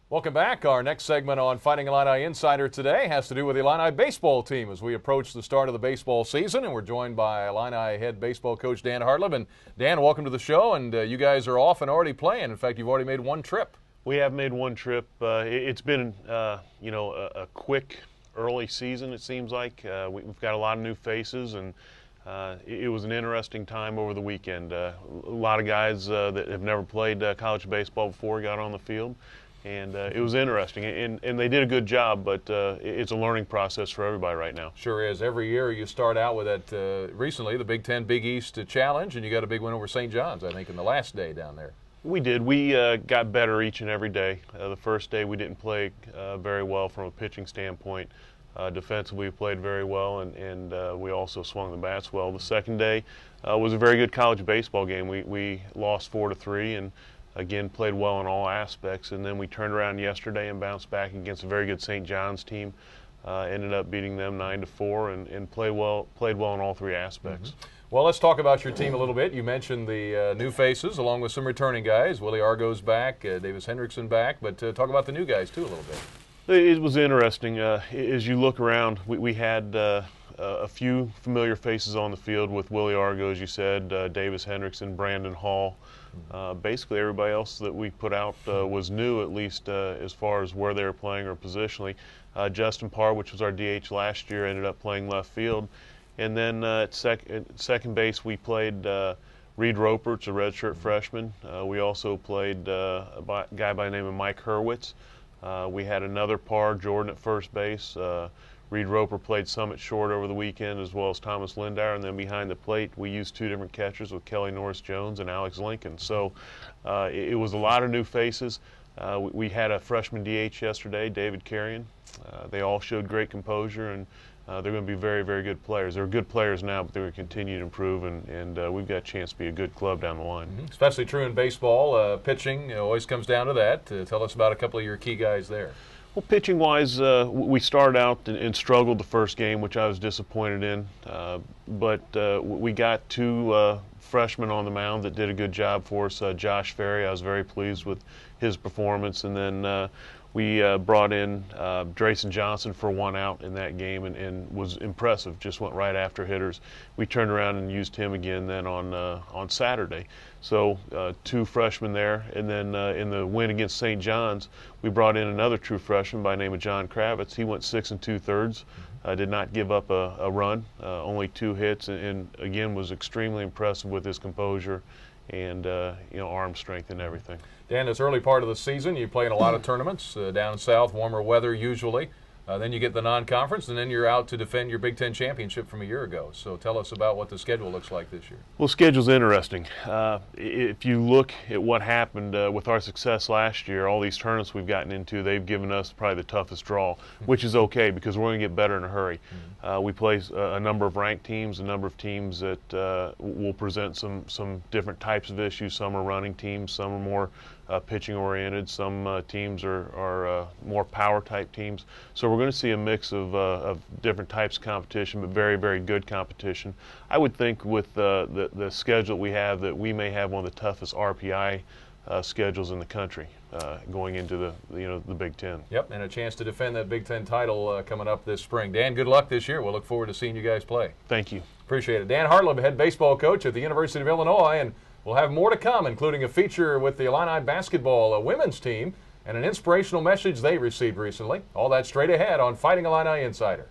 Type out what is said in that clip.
Welcome back. Our next segment on Fighting Illini Insider today has to do with the Illini baseball team as we approach the start of the baseball season, and we're joined by Illini head baseball coach Dan Hartleb. And Dan, welcome to the show, and you guys are off and already playing. In fact, you've already made one trip. We have made one trip. It's been, a quick early season, it seems like. We've got a lot of new faces, and it was an interesting time over the weekend. A lot of guys that have never played college baseball before got on the field. And it was interesting, and they did a good job, but it's a learning process for everybody right now. Sure is. Every year you start out with that, recently, the Big Ten Big East Challenge, and you got a big win over St. John's, I think, in the last day down there. We did. We got better each and every day. The first day we didn't play very well from a pitching standpoint. Defensively we played very well, and we also swung the bats well. The second day was a very good college baseball game. We lost 4-3, and again, played well in all aspects, and then we turned around yesterday and bounced back against a very good St. John's team. Ended up beating them 9-4, and played well in all three aspects. Mm-hmm. Well, let's talk about your team a little bit. You mentioned the new faces along with some returning guys. Willie Argo's back, Davis Hendrickson back, but talk about the new guys too a little bit. It was interesting. As you look around, we had a few familiar faces on the field with Willie Argo, as you said, Davis Hendrickson, Brandon Hall. Basically everybody else that we put out was new, at least as far as where they were playing or positionally. Justin Parr, which was our DH last year, ended up playing left field. And then at second base we played Reed Roper, it's a redshirt freshman. We also played a guy by the name of Mike Hurwitz. We had another Parr, Jordan at first base. Reed Roper played some at short over the weekend, as well as Thomas Lindauer, and then behind the plate we used two different catchers with Kelly Norris-Jones and Alex Lincoln. So it was a lot of new faces. We had a freshman DH yesterday, David Carrion. They all showed great composure, and they're going to be very, very good players. They're good players now, but they're going to continue to improve, and we've got a chance to be a good club down the line. Mm-hmm. Especially true in baseball. Pitching always comes down to that. Tell us about a couple of your key guys there. Well, pitching-wise, we started out and struggled the first game, which I was disappointed in. But we got two freshmen on the mound that did a good job for us. Josh Ferry, I was very pleased with his performance. And then we brought in Drayson Johnson for one out in that game and was impressive, just went right after hitters. We turned around and used him again then on Saturday. So two freshmen there, and then in the win against St. John's, we brought in another true freshman by the name of John Kravitz. He went 6 2/3, did not give up a run, only 2 hits, and again was extremely impressive with his composure and arm strength and everything. Dan, this early part of the season, you play in a lot of tournaments down south, warmer weather usually. Then you get the non-conference, and then you're out to defend your Big Ten championship from a year ago. So tell us about what the schedule looks like this year. Well, the schedule's interesting. If you look at what happened with our success last year, all these tournaments we've gotten into, they've given us probably the toughest draw, which is okay because we're going to get better in a hurry. We play a number of ranked teams, a number of teams that will present some different types of issues. Some are running teams, some are more pitching oriented, some teams are more power type teams. So we're going to see a mix of different types of competition, but very, very good competition. I would think with the schedule we have that we may have one of the toughest RPI schedules in the country going into the Big Ten. Yep, and a chance to defend that Big Ten title coming up this spring. Dan, good luck this year. We'll look forward to seeing you guys play. Thank you. Appreciate it. Dan Hartleb, head baseball coach at the University of Illinois, and we'll have more to come, including a feature with the Illini basketball women's team and an inspirational message they received recently. All that straight ahead on Fighting Illini Insider.